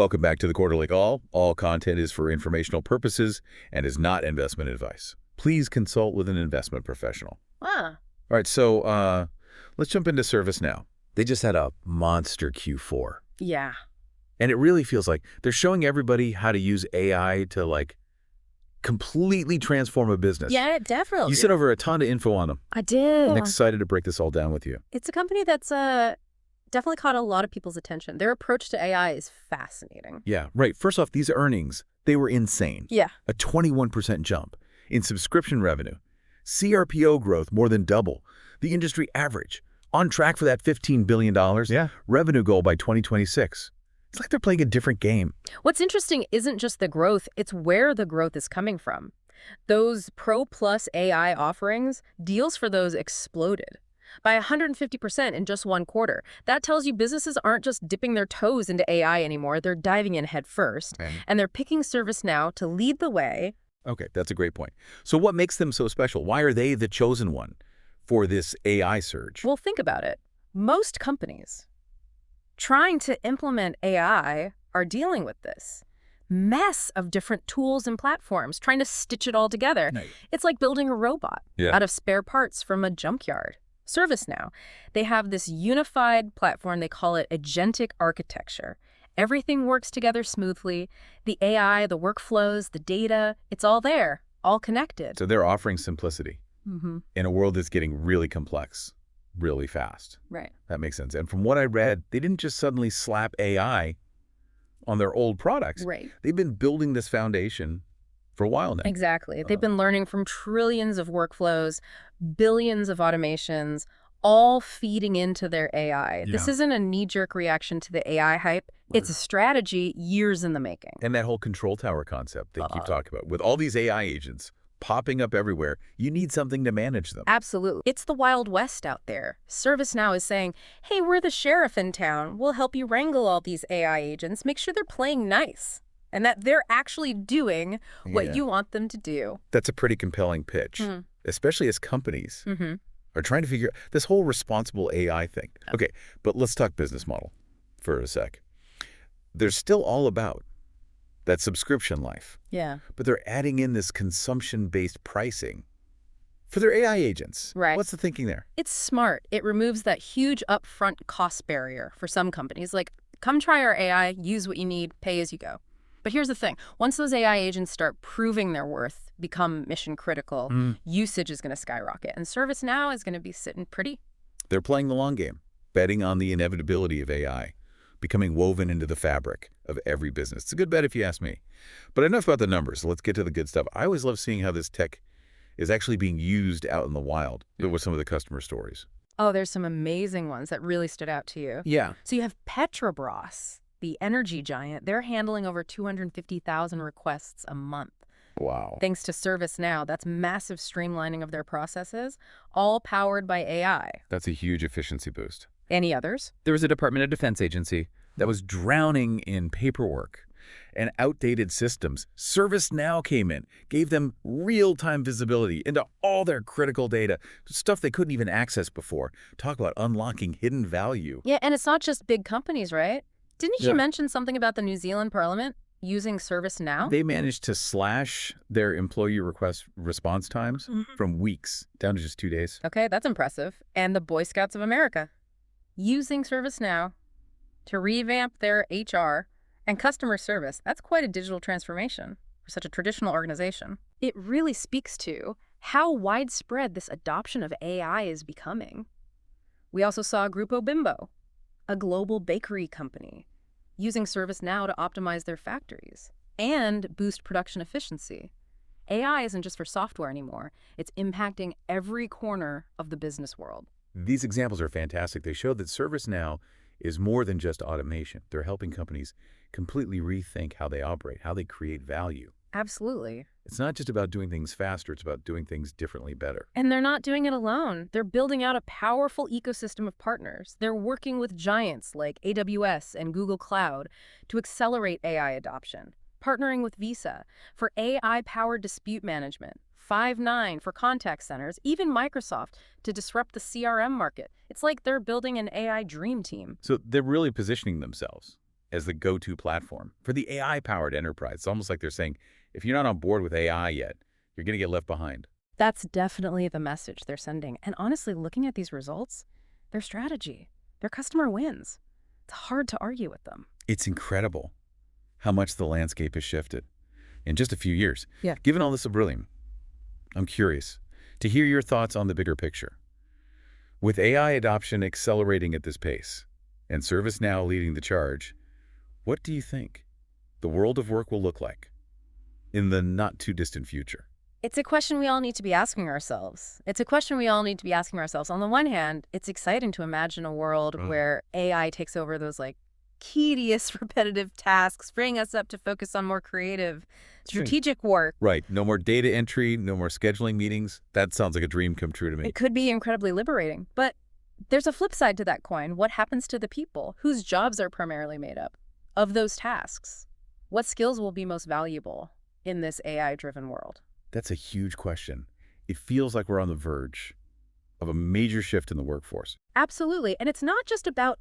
Welcome back to the Quarterly Call. All content is for informational purposes and is not investment advice. Please consult with an investment professional. Ah. All right, so let's jump into ServiceNow. They just had a monster Q4. Yeah. And it really feels like they're showing everybody how to use AI to, like, completely transform a business. Yeah, definitely. You sent over a ton of info on them. I did. I'm excited to break this all down with you. It's a company that's definitely caught a lot of people's attention. Their approach to AI is fascinating. Yeah, right. First off, these earnings, they were insane. Yeah. A 21% jump in subscription revenue. CRPO growth more than double the industry average. On track for that $15 billion revenue goal by 2026. It's like they're playing a different game. What's interesting isn't just the growth, it's where the growth is coming from. Those Pro Plus AI offerings, deals for those exploded by 150% in just one quarter. That tells you businesses aren't just dipping their toes into AI anymore, they're diving in head first. And they're picking ServiceNow to lead the way. Okay, that's a great point. So what makes them so special? Why are they the chosen one for this AI surge? Well, think about it. Most companies trying to implement AI are dealing with this mess of different tools and platforms, trying to stitch it all together. Right. It's like building a robot out of spare parts from a junkyard. ServiceNow, they have this unified platform, they call it agentic architecture. Everything works together smoothly. The AI, the workflows, the data, it's all there, all connected. So they're offering simplicity in a world that's getting really complex, really fast. Right. That makes sense. And from what I read, they didn't just suddenly slap AI on their old products. Right. They've been building this foundation for a while now. Exactly. They've been learning from trillions of workflows, billions of automations, all feeding into their AI. This isn't a knee-jerk reaction to the AI hype. It's a strategy years in the making. And that whole control tower concept they keep talking about. With all these AI agents popping up everywhere, you need something to manage them. Absolutely. It's the Wild West out there. ServiceNow is saying, hey, we're the sheriff in town. We'll help you wrangle all these AI agents. Make sure they're playing nice and that they're actually doing what you want them to do. That's a pretty compelling pitch, especially as companies are trying to figure out this whole responsible AI thing. Okay, but let's talk business model for a sec. They're still all about that subscription life. Yeah. But they're adding in this consumption-based pricing for their AI agents. Right. What's the thinking there? It's smart. It removes that huge upfront cost barrier for some companies. Like, come try our AI, use what you need, pay as you go. But here's the thing. Once those AI agents start proving their worth, become mission critical, usage is going to skyrocket. And ServiceNow is going to be sitting pretty. They're playing the long game, betting on the inevitability of AI, becoming woven into the fabric of every business. It's a good bet if you ask me. But enough about the numbers. Let's get to the good stuff. I always love seeing how this tech is actually being used out in the wild with some of the customer stories. Oh, there's some amazing ones that really stood out to you. Yeah. So you have Petrobras, the energy giant. They're handling over 250,000 requests a month. Wow. Thanks to ServiceNow, that's massive streamlining of their processes, all powered by AI. That's a huge efficiency boost. Any others? There was a Department of Defense agency that was drowning in paperwork and outdated systems. ServiceNow came in, gave them real-time visibility into all their critical data, stuff they couldn't even access before. Talk about unlocking hidden value. Yeah, and it's not just big companies, right? Didn't you mention something about the New Zealand Parliament using ServiceNow? They managed to slash their employee request response times from weeks down to just 2 days. Okay, that's impressive. And the Boy Scouts of America, using ServiceNow to revamp their HR and customer service. That's quite a digital transformation for such a traditional organization. It really speaks to how widespread this adoption of AI is becoming. We also saw Grupo Bimbo, a global bakery company, using ServiceNow to optimize their factories and boost production efficiency. AI isn't just for software anymore. It's impacting every corner of the business world. These examples are fantastic. They show that ServiceNow is more than just automation. They're helping companies completely rethink how they operate, how they create value. Absolutely. It's not just about doing things faster, it's about doing things differently better. And they're not doing it alone. They're building out a powerful ecosystem of partners. They're working with giants like AWS and Google Cloud to accelerate AI adoption, partnering with Visa for AI-powered dispute management, Five9 for contact centers, even Microsoft to disrupt the CRM market. It's like they're building an AI dream team. So they're really positioning themselves as the go-to platform for the AI-powered enterprise. It's almost like they're saying, if you're not on board with AI yet, you're going to get left behind. That's definitely the message they're sending. And honestly, looking at these results, their strategy, their customer wins. It's hard to argue with them. It's incredible how much the landscape has shifted in just a few years. Yeah. Given all this brilliance, I'm curious to hear your thoughts on the bigger picture. With AI adoption accelerating at this pace and ServiceNow leading the charge, what do you think the world of work will look like in the not-too-distant future? It's a question we all need to be asking ourselves. On the one hand, it's exciting to imagine a world where AI takes over those tedious, repetitive tasks, freeing us up to focus on more creative, strategic work. Right. No more data entry, no more scheduling meetings. That sounds like a dream come true to me. It could be incredibly liberating. But there's a flip side to that coin. What happens to the people whose jobs are primarily made up of those tasks? What skills will be most valuable in this AI-driven world? That's a huge question. It feels like we're on the verge of a major shift in the workforce. Absolutely. And it's not just about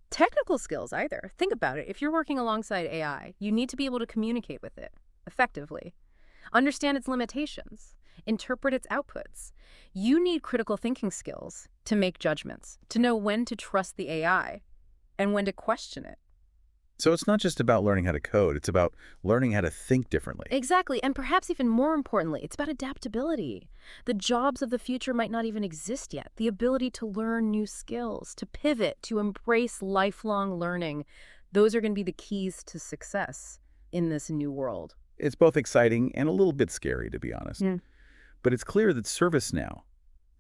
technical skills either. Think about it. If you're working alongside AI, you need to be able to communicate with it effectively, understand its limitations, interpret its outputs. You need critical thinking skills to make judgments, to know when to trust the AI and when to question it. So it's not just about learning how to code, it's about learning how to think differently. Exactly. And perhaps even more importantly, it's about adaptability. The jobs of the future might not even exist yet. The ability to learn new skills, to pivot, to embrace lifelong learning. Those are going to be the keys to success in this new world. It's both exciting and a little bit scary, to be honest. But it's clear that ServiceNow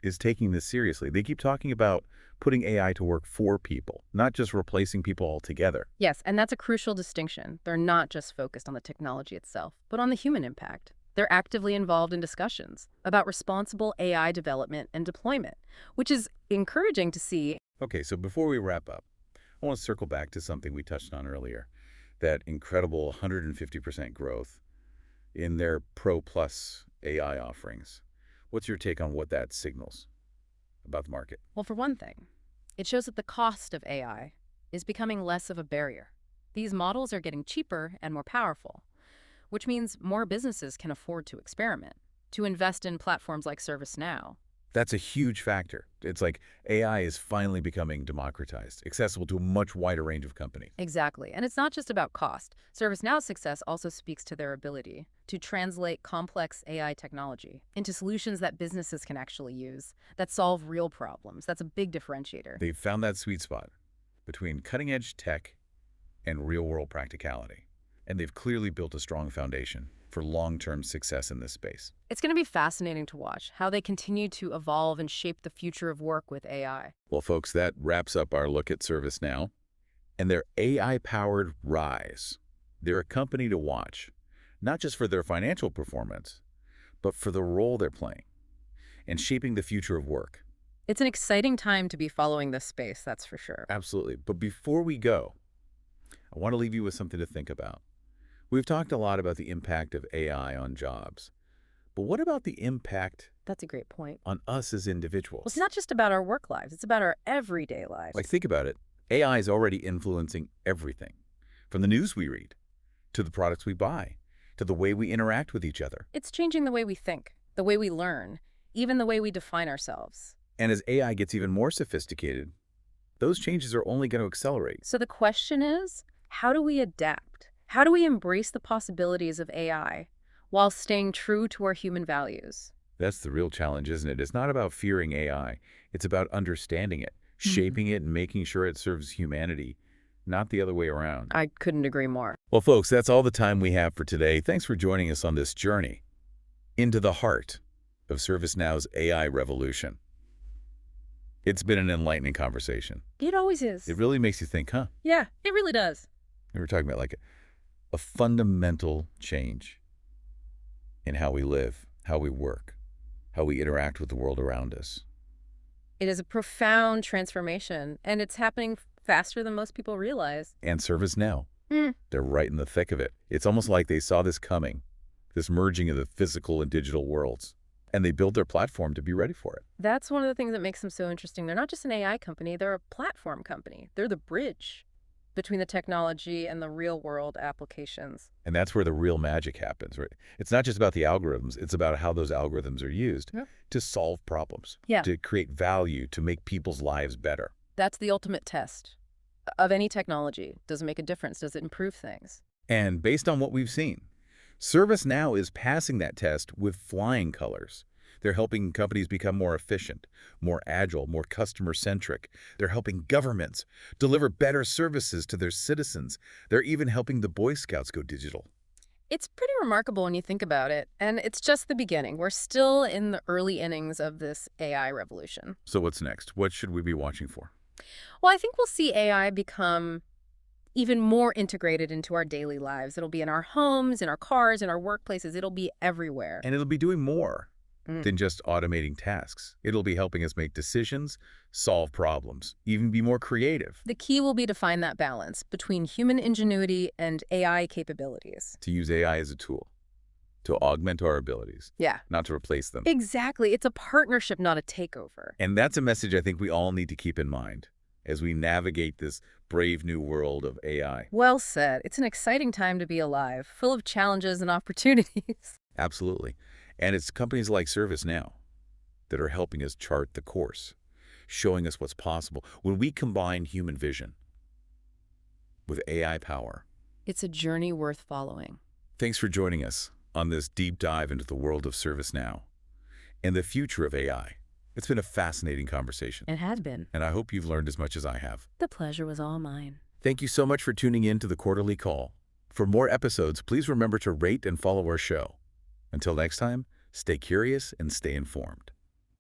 is taking this seriously. They keep talking about putting AI to work for people, not just replacing people altogether. Yes, and that's a crucial distinction. They're not just focused on the technology itself, but on the human impact. They're actively involved in discussions about responsible AI development and deployment, which is encouraging to see. Okay, so before we wrap up, I want to circle back to something we touched on earlier, that incredible 150% growth in their Pro Plus AI offerings. What's your take on what that signals about the market? Well, for one thing, it shows that the cost of AI is becoming less of a barrier. These models are getting cheaper and more powerful, which means more businesses can afford to experiment, to invest in platforms like ServiceNow. That's a huge factor. It's like AI is finally becoming democratized, accessible to a much wider range of companies. Exactly. And it's not just about cost. ServiceNow's success also speaks to their ability to translate complex AI technology into solutions that businesses can actually use, that solve real problems. That's a big differentiator. They've found that sweet spot between cutting-edge tech and real-world practicality. And they've clearly built a strong foundation for long-term success in this space. It's going to be fascinating to watch how they continue to evolve and shape the future of work with AI. Well, folks, that wraps up our look at ServiceNow and their AI-powered rise. They're a company to watch, not just for their financial performance, but for the role they're playing and shaping the future of work. It's an exciting time to be following this space, that's for sure. Absolutely. But before we go, I want to leave you with something to think about. We've talked a lot about the impact of AI on jobs, but what about the impact That's a great point. on us as individuals? Well, it's not just about our work lives. It's about our everyday lives. Like, think about it. AI is already influencing everything, from the news we read, to the products we buy, to the way we interact with each other. It's changing the way we think, the way we learn, even the way we define ourselves. And as AI gets even more sophisticated, those changes are only going to accelerate. So the question is, how do we adapt? How do we embrace the possibilities of AI while staying true to our human values? That's the real challenge, isn't it? It's not about fearing AI. It's about understanding it, shaping it, and making sure it serves humanity, not the other way around. I couldn't agree more. Well, folks, that's all the time we have for today. Thanks for joining us on this journey into the heart of ServiceNow's AI revolution. It's been an enlightening conversation. It always is. It really makes you think, huh? Yeah, it really does. And we're talking about like a fundamental change in how we live, how we work, how we interact with the world around us. It is a profound transformation, and it's happening faster than most people realize. And ServiceNow, they're right in the thick of it. It's almost like they saw this coming, this merging of the physical and digital worlds, and they built their platform to be ready for it. That's one of the things that makes them so interesting. They're not just an AI company, they're a platform company. They're the bridge between the technology and the real-world applications. And that's where the real magic happens, right? It's not just about the algorithms. It's about how those algorithms are used Yeah. to solve problems, Yeah. to create value, to make people's lives better. That's the ultimate test of any technology. Does it make a difference? Does it improve things? And based on what we've seen, ServiceNow is passing that test with flying colors. They're helping companies become more efficient, more agile, more customer-centric. They're helping governments deliver better services to their citizens. They're even helping the Boy Scouts go digital. It's pretty remarkable when you think about it, and it's just the beginning. We're still in the early innings of this AI revolution. So what's next? What should we be watching for? Well, I think we'll see AI become even more integrated into our daily lives. It'll be in our homes, in our cars, in our workplaces. It'll be everywhere. And it'll be doing more Mm. than just automating tasks. It'll be helping us make decisions, solve problems, even be more creative, The key will be to find that balance between human ingenuity and AI capabilities. to use AI as a tool, to augment our abilities, Yeah. not to replace them. Exactly. It's a partnership, not a takeover. And that's a message I think we all need to keep in mind as we navigate this brave new world of AI. Well said. It's an exciting time to be alive, full of challenges and opportunities. Absolutely. And it's companies like ServiceNow that are helping us chart the course, showing us what's possible when we combine human vision with AI power. It's a journey worth following. Thanks for joining us on this deep dive into the world of ServiceNow and the future of AI. It's been a fascinating conversation, It has been. and I hope you've learned as much as I have. The pleasure was all mine. Thank you so much for tuning in to the Quarterly Call. For more episodes, please remember to rate and follow our show. Until next time, stay curious and stay informed.